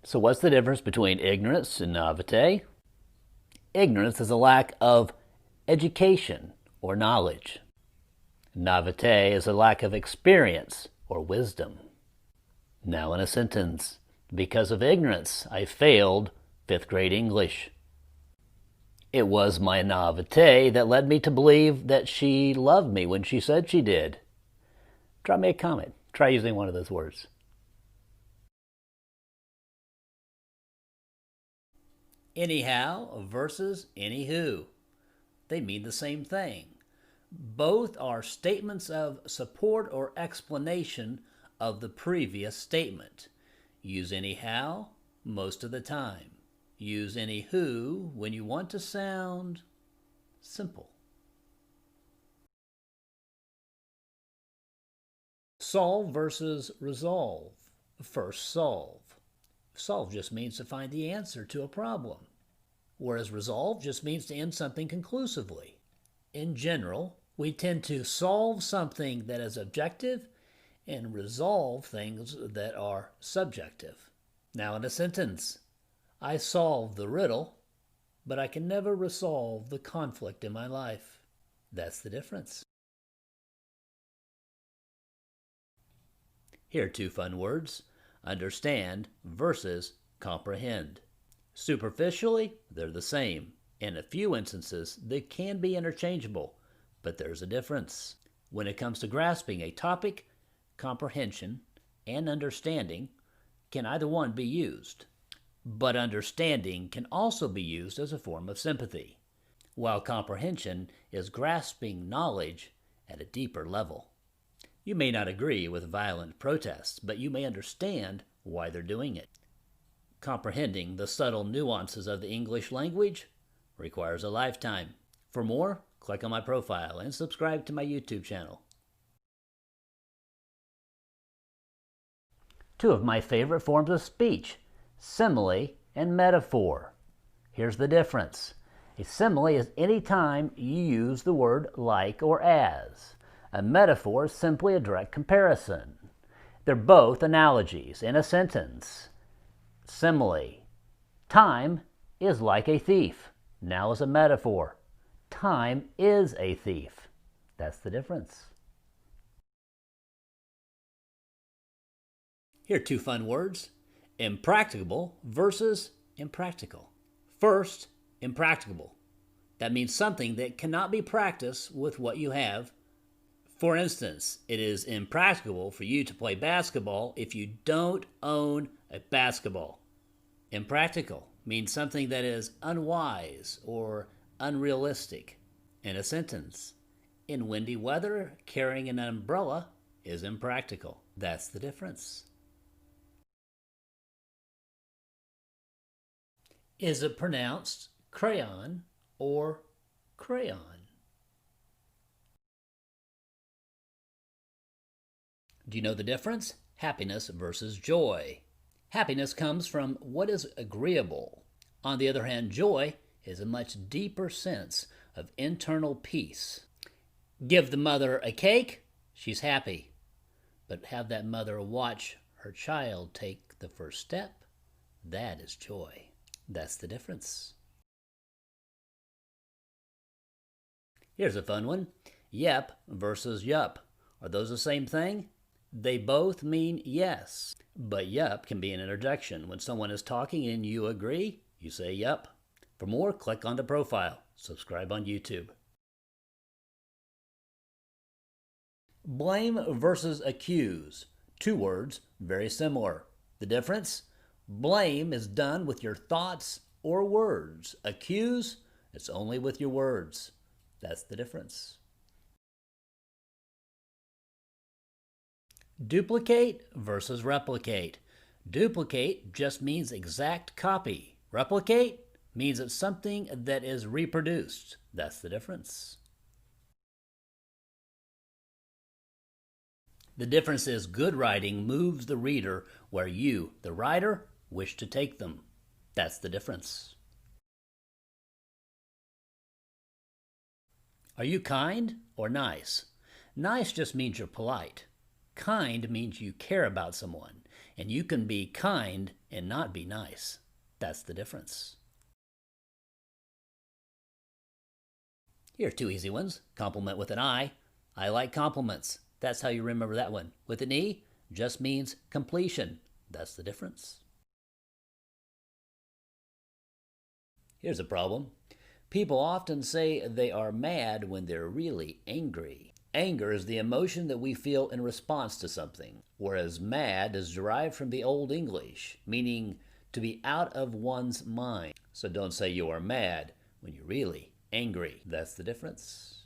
So what's the difference between ignorance and naivete? Ignorance is a lack of education or knowledge. Naivete is a lack of experience or wisdom. Now in a sentence. Because of ignorance, I failed 5th grade English. It was my naivete that led me to believe that she loved me when she said she did. Drop me a comment. Try using one of those words. Anyhow versus anywho. They mean the same thing. Both are statements of support or explanation of the previous statement. Use anyhow most of the time. Use anywho when you want to sound simple. Solve versus resolve. First, solve. Solve just means to find the answer to a problem, whereas resolve just means to end something conclusively. In general, we tend to solve something that is objective and resolve things that are subjective. Now in a sentence, I solved the riddle, but I can never resolve the conflict in my life. That's the difference. Here are 2 fun words. Understand versus comprehend. Superficially, they're the same. In a few instances, they can be interchangeable, but there's a difference. When it comes to grasping a topic, comprehension and understanding can either one be used. But understanding can also be used as a form of sympathy, while comprehension is grasping knowledge at a deeper level. You may not agree with violent protests, but you may understand why they're doing it. Comprehending the subtle nuances of the English language requires a lifetime. For more, click on my profile and subscribe to my YouTube channel. 2 of my favorite forms of speech, simile and metaphor. Here's the difference. A simile is any time you use the word like or as. A metaphor is simply a direct comparison. They're both analogies in a sentence. Simile. Time is like a thief. Now is a metaphor. Time is a thief. That's the difference. Here are 2 fun words. Impracticable versus impractical. First, impracticable. That means something that cannot be practiced with what you have. For instance, it is impracticable for you to play basketball if you don't own a basketball. Impractical means something that is unwise or unrealistic. In a sentence, in windy weather, carrying an umbrella is impractical. That's the difference. Is it pronounced crayon or crayon? Do you know the difference? Happiness versus joy. Happiness comes from what is agreeable. On the other hand, joy is a much deeper sense of internal peace. Give the mother a cake, she's happy. But have that mother watch her child take the first step, that is joy. That's the difference. Here's a fun one. Yep versus yup. Are those the same thing? They both mean yes, but yup can be an interjection. When someone is talking and you agree, you say yup. For more, click on the profile. Subscribe on YouTube. Blame versus accuse. 2 words, very similar. The difference? Blame is done with your thoughts or words. Accuse, it's only with your words. That's the difference. Duplicate versus replicate. Duplicate just means exact copy. Replicate means it's something that is reproduced. That's the difference. The difference is good writing moves the reader where you, the writer, wish to take them. That's the difference. Are you kind or nice? Nice just means you're polite. Kind means you care about someone. And you can be kind and not be nice. That's the difference. Here are two easy ones. Compliment with an I. I like compliments. That's how you remember that one. With an E, just means completion. That's the difference. Here's a problem. People often say they are mad when they're really angry. Anger is the emotion that we feel in response to something, whereas mad is derived from the Old English, meaning to be out of one's mind. So don't say you are mad when you're really angry. That's the difference.